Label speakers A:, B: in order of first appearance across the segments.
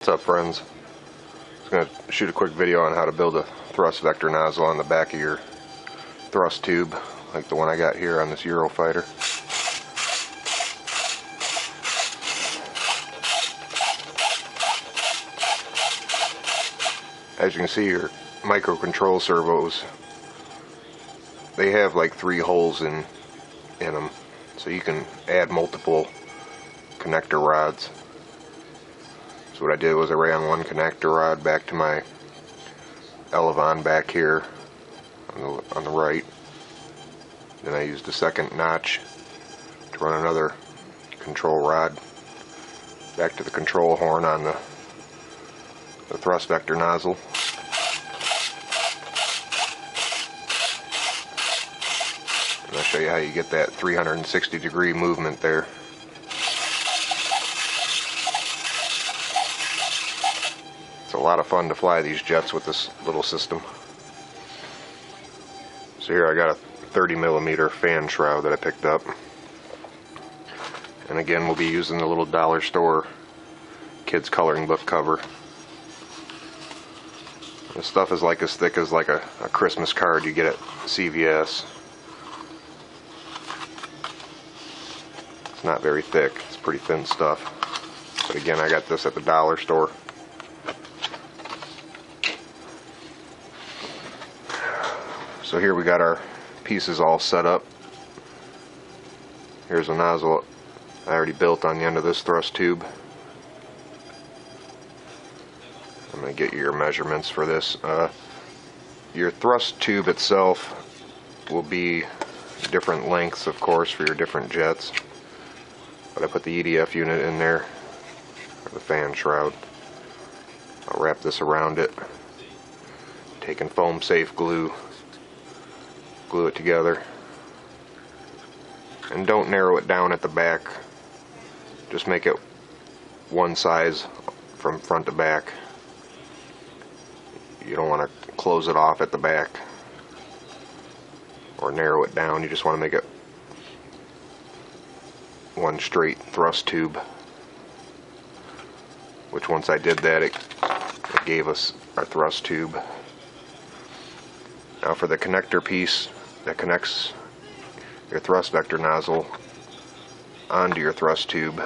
A: What's up, friends? I'm going to shoot a quick video on how to build a thrust vector nozzle on the back of your thrust tube, like the one I got here on this Eurofighter. As you can see, your microcontrol servos, they have like 3 holes in them, so you can add multiple connector rods. So what I did was I ran one connector rod back to my elevon back here on the right. Then I used a second notch to run another control rod back to the control horn on the thrust vector nozzle. And I'll show you how you get that 360-degree movement there. It's a lot of fun to fly these jets with this little system. So here I got a 30mm fan shroud that I picked up. And again, we'll be using the little dollar store kids coloring book cover. This stuff is like as thick as like a Christmas card you get at CVS. It's not very thick, it's pretty thin stuff. But again, I got this at the dollar store. So here we got our pieces all set up. Here's a nozzle I already built on the end of this thrust tube. I'm going to get you your measurements for this. Your thrust tube itself will be different lengths, of course, for your different jets. But I put the EDF unit in there, or the fan shroud. I'll wrap this around it, taking foam safe glue, glue it together. And don't narrow it down at the back. Just make it one size from front to back. You don't want to close it off at the back or narrow it down. You just want to make it one straight thrust tube, which once I did that, it gave us our thrust tube. Now for the connector piece that connects your thrust vector nozzle onto your thrust tube,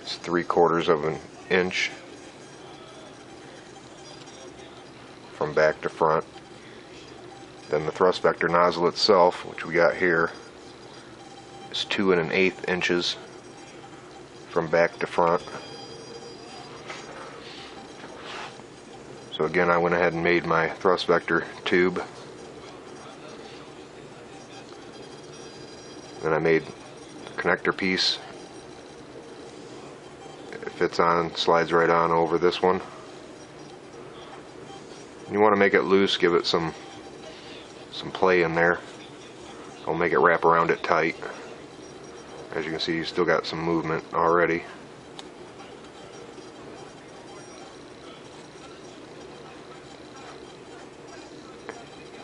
A: it's 3/4 of an inch from back to front. Then the thrust vector nozzle itself, which we got here, is 2 1/8 inches from back to front. So again, I went ahead and made my thrust vector tube. Then I made the connector piece. It fits on, slides right on over this one. You want to make it loose, give it some play in there. Don't make it wrap around it tight. As you can see, you still got some movement already.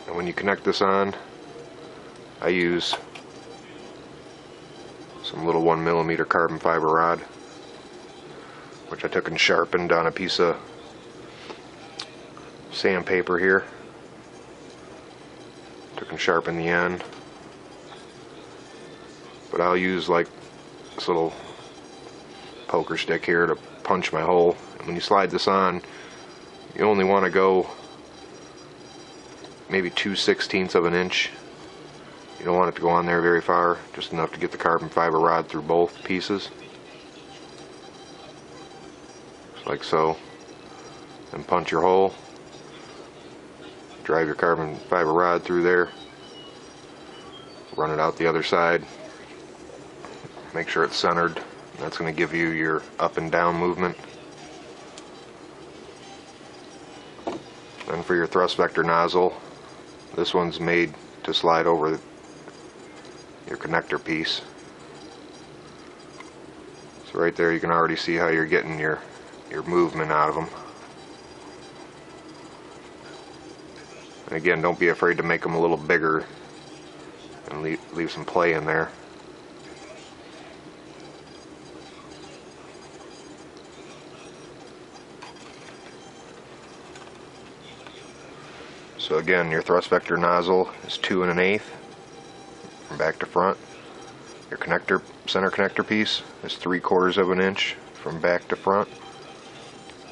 A: And when you connect this on, I use some little 1mm carbon fiber rod, which I took and sharpened on a piece of sandpaper here. Took and sharpened the end. But I'll use like this little poker stick here to punch my hole. And when you slide this on, you only want to go maybe 2/16 of an inch. You don't want it to go on there very far, just enough to get the carbon fiber rod through both pieces. Just like so. And punch your hole. Drive your carbon fiber rod through there. Run it out the other side. Make sure it's centered. That's going to give you your up and down movement. Then for your thrust vector nozzle, this one's made to slide over your connector piece. So right there you can already see how you're getting your movement out of them. And again, don't be afraid to make them a little bigger and leave some play in there. So again, your thrust vector nozzle is 2 1/8 from back to front. Your center connector piece is 3/4 of an inch from back to front.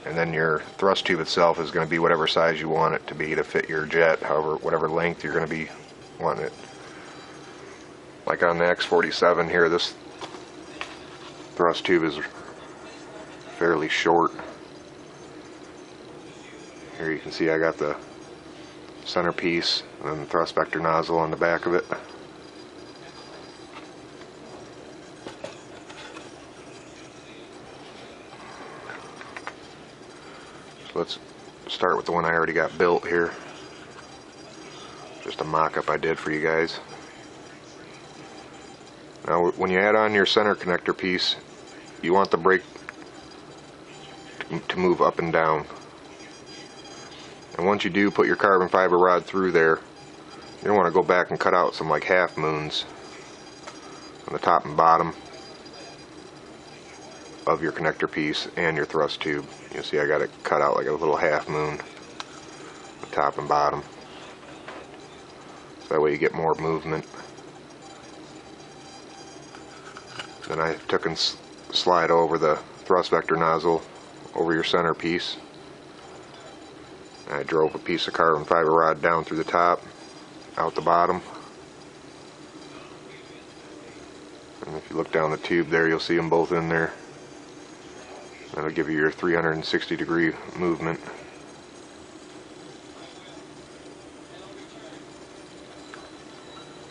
A: And then your thrust tube itself is going to be whatever size you want it to be to fit your jet, however, whatever length you're going to be wanting it. Like on the X47 here, this thrust tube is fairly short. Here you can see I got the center piece and then the thrust vector nozzle on the back of it. So let's start with the one I already got built here. Just a mock-up I did for you guys. Now when you add on your center connector piece, you want the brake to move up and down. And once you do put your carbon fiber rod through there, you don't want to go back and cut out some like half moons on the top and bottom of your connector piece and your thrust tube. You'll see I got it cut out like a little half moon, the top and bottom. So that way you get more movement. Then I took and slide over the thrust vector nozzle over your center piece. I drove a piece of carbon fiber rod down through the top, out the bottom. And if you look down the tube there, you'll see them both in there. That'll give you your 360-degree movement.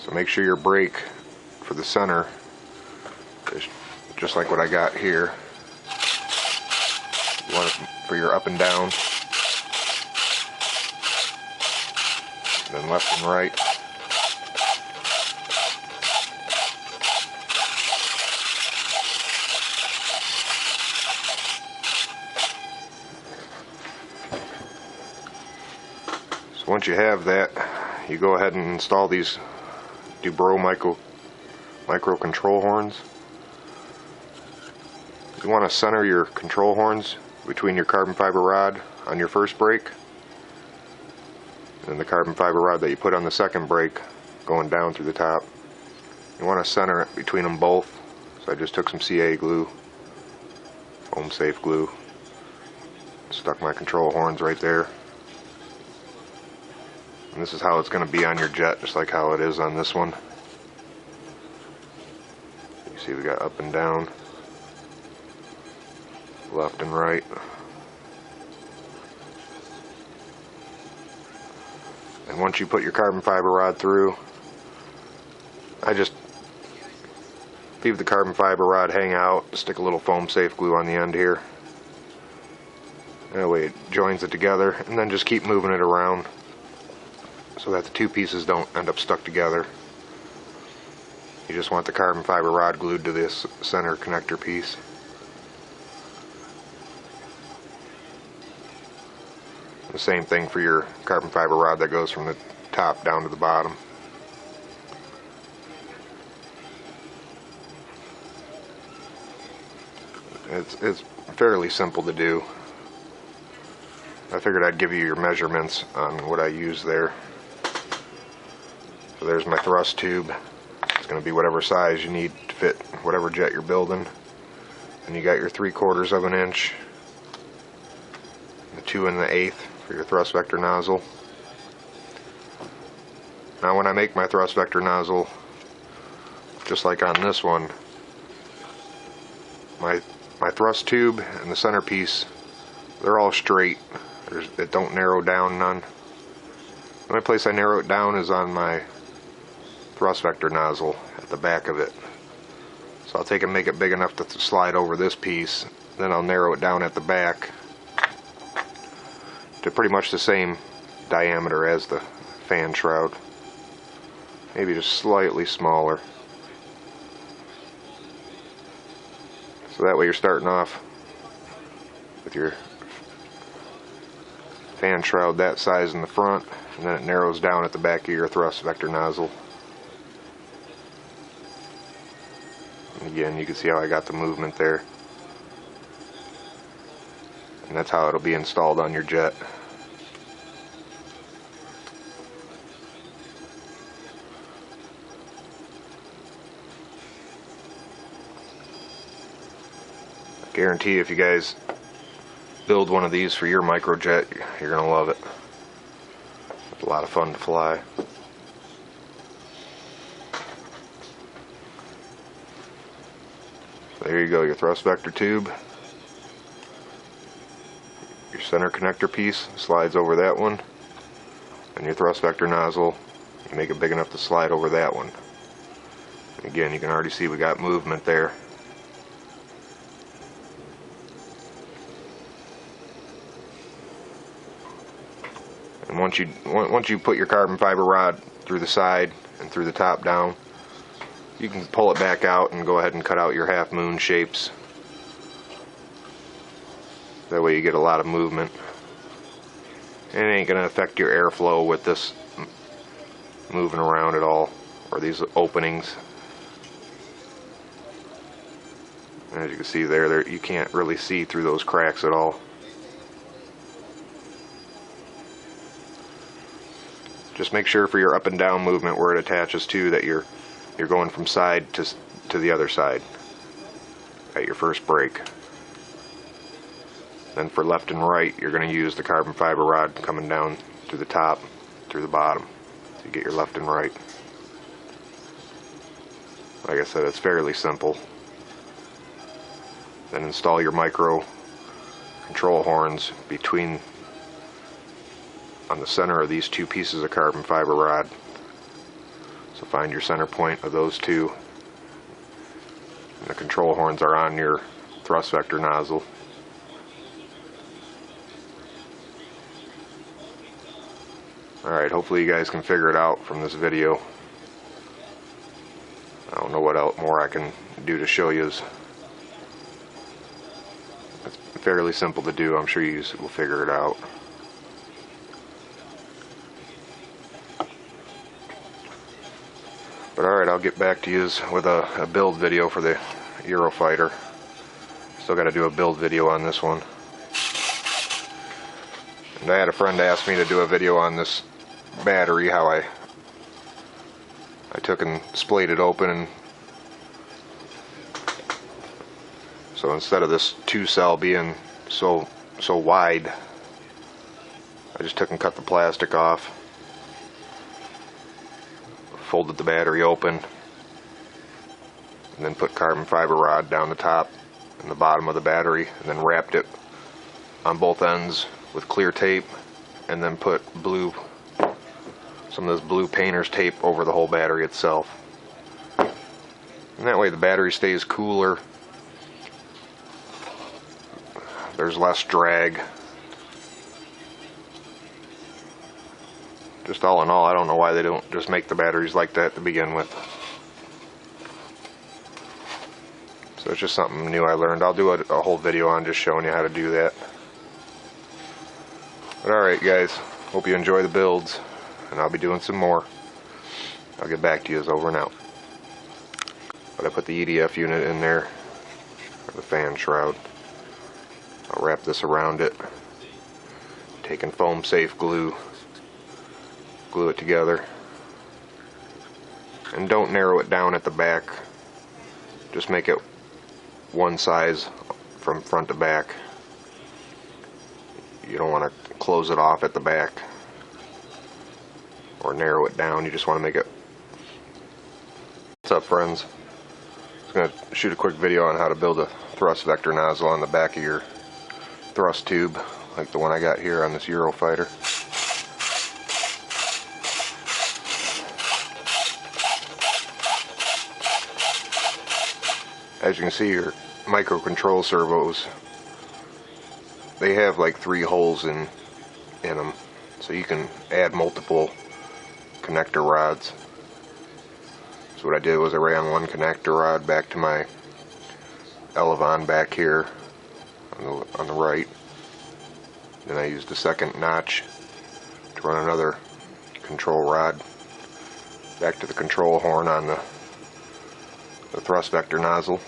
A: So make sure your brake for the center is just like what I got here. You want it for your up and down, then left and right. So once you have that, you go ahead and install these Dubrow micro control horns. You want to center your control horns between your carbon fiber rod on your first brake and the carbon fiber rod that you put on the second brake going down through the top. You want to center it between them both. So I just took some CA glue, foam safe glue, stuck my control horns right there. And this is how it's going to be on your jet, just like how it is on this one. You see we got up and down, left and right. And once you put your carbon fiber rod through, I just leave the carbon fiber rod hang out, stick a little foam safe glue on the end here. That way it joins it together, and then just keep moving it around so that the two pieces don't end up stuck together. You just want the carbon fiber rod glued to this center connector piece. The same thing for your carbon fiber rod that goes from the top down to the bottom. It's fairly simple to do. I figured I'd give you your measurements on what I use there. So there's my thrust tube. It's going to be whatever size you need to fit whatever jet you're building. And you got your 3/4 of an inch, the 2 1/8 for your thrust vector nozzle. Now when I make my thrust vector nozzle, just like on this one, my thrust tube and the centerpiece, they're all straight. It don't narrow down none. The only place I narrow it down is on my thrust vector nozzle at the back of it. So I'll take and make it big enough to slide over this piece, then I'll narrow it down at the back to pretty much the same diameter as the fan shroud, maybe just slightly smaller. So that way you're starting off with your fan shroud that size in the front, and then it narrows down at the back of your thrust vector nozzle. And again, you can see how I got the movement there. And that's how it'll be installed on your jet. Guarantee if you guys build one of these for your microjet, you're gonna love it. It's a lot of fun to fly. There you go, your thrust vector tube. Your center connector piece slides over that one, and your thrust vector nozzle, you make it big enough to slide over that one. Again, you can already see we got movement there. And once you put your carbon fiber rod through the side and through the top down, you can pull it back out and go ahead and cut out your half moon shapes. That way you get a lot of movement. And it ain't going to affect your airflow with this moving around at all, or these openings. And as you can see there, you can't really see through those cracks at all. Just make sure for your up and down movement where it attaches to that you're going from side to the other side at your first break. Then for left and right, you're going to use the carbon fiber rod coming down through the top, through the bottom. So you get your left and right. Like I said, it's fairly simple. Then install your micro control horns on the center of these two pieces of carbon fiber rod. So find your center point of those two. And the control horns are on your thrust vector nozzle. Alright, hopefully you guys can figure it out from this video. I don't know what else more I can do to show you. It's fairly simple to do. I'm sure you will figure it out. But alright, I'll get back to you with a build video for the Eurofighter. Still got to do a build video on this one. And I had a friend ask me to do a video on this battery, how I took and splayed it open, and so instead of this 2-cell being so wide, I just took and cut the plastic off, folded the battery open, and then put carbon fiber rod down the top and the bottom of the battery, and then wrapped it on both ends with clear tape, and then put some of this blue painter's tape over the whole battery itself. And that way the battery stays cooler. There's less drag. Just all in all, I don't know why they don't just make the batteries like that to begin with. So it's just something new I learned. I'll do a whole video on just showing you how to do that. But alright guys, hope you enjoy the builds, and I'll be doing some more. I'll get back to you over and out. But I put the EDF unit in there, or the fan shroud. I'll wrap this around it, taking foam safe glue it together, and don't narrow it down at the back. Just make it one size from front to back. You don't want to close it off at the back or narrow it down. You just want to make it. What's up, friends? I'm going to shoot a quick video on how to build a thrust vector nozzle on the back of your thrust tube, like the one I got here on this Eurofighter. As you can see, your microcontrol servos, they have like 3 holes in them, so you can add multiple connector rods. So what I did was I ran one connector rod back to my elevon back here on the right. Then I used a second notch to run another control rod back to the control horn on the thrust vector nozzle.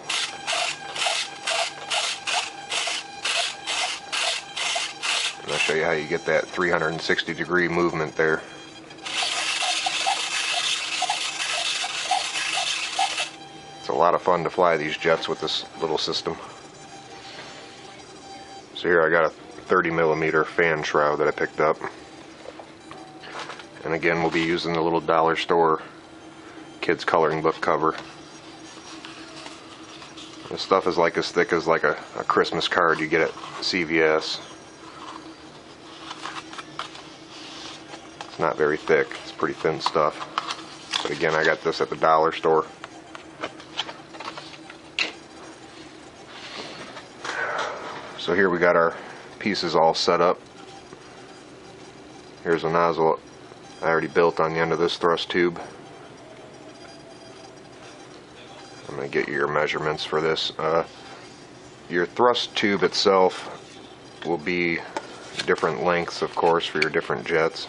A: And I'll show you how you get that 360-degree movement there. It's a lot of fun to fly these jets with this little system. So here I got a 30mm fan shroud that I picked up. And again, we'll be using the little dollar store kids coloring book cover. This stuff is like as thick as like a Christmas card you get at CVS. It's not very thick, it's pretty thin stuff. But again, I got this at the dollar store. So here we got our pieces all set up. Here's a nozzle I already built on the end of this thrust tube. I'm going to get you your measurements for this. Your thrust tube itself will be different lengths, of course, for your different jets.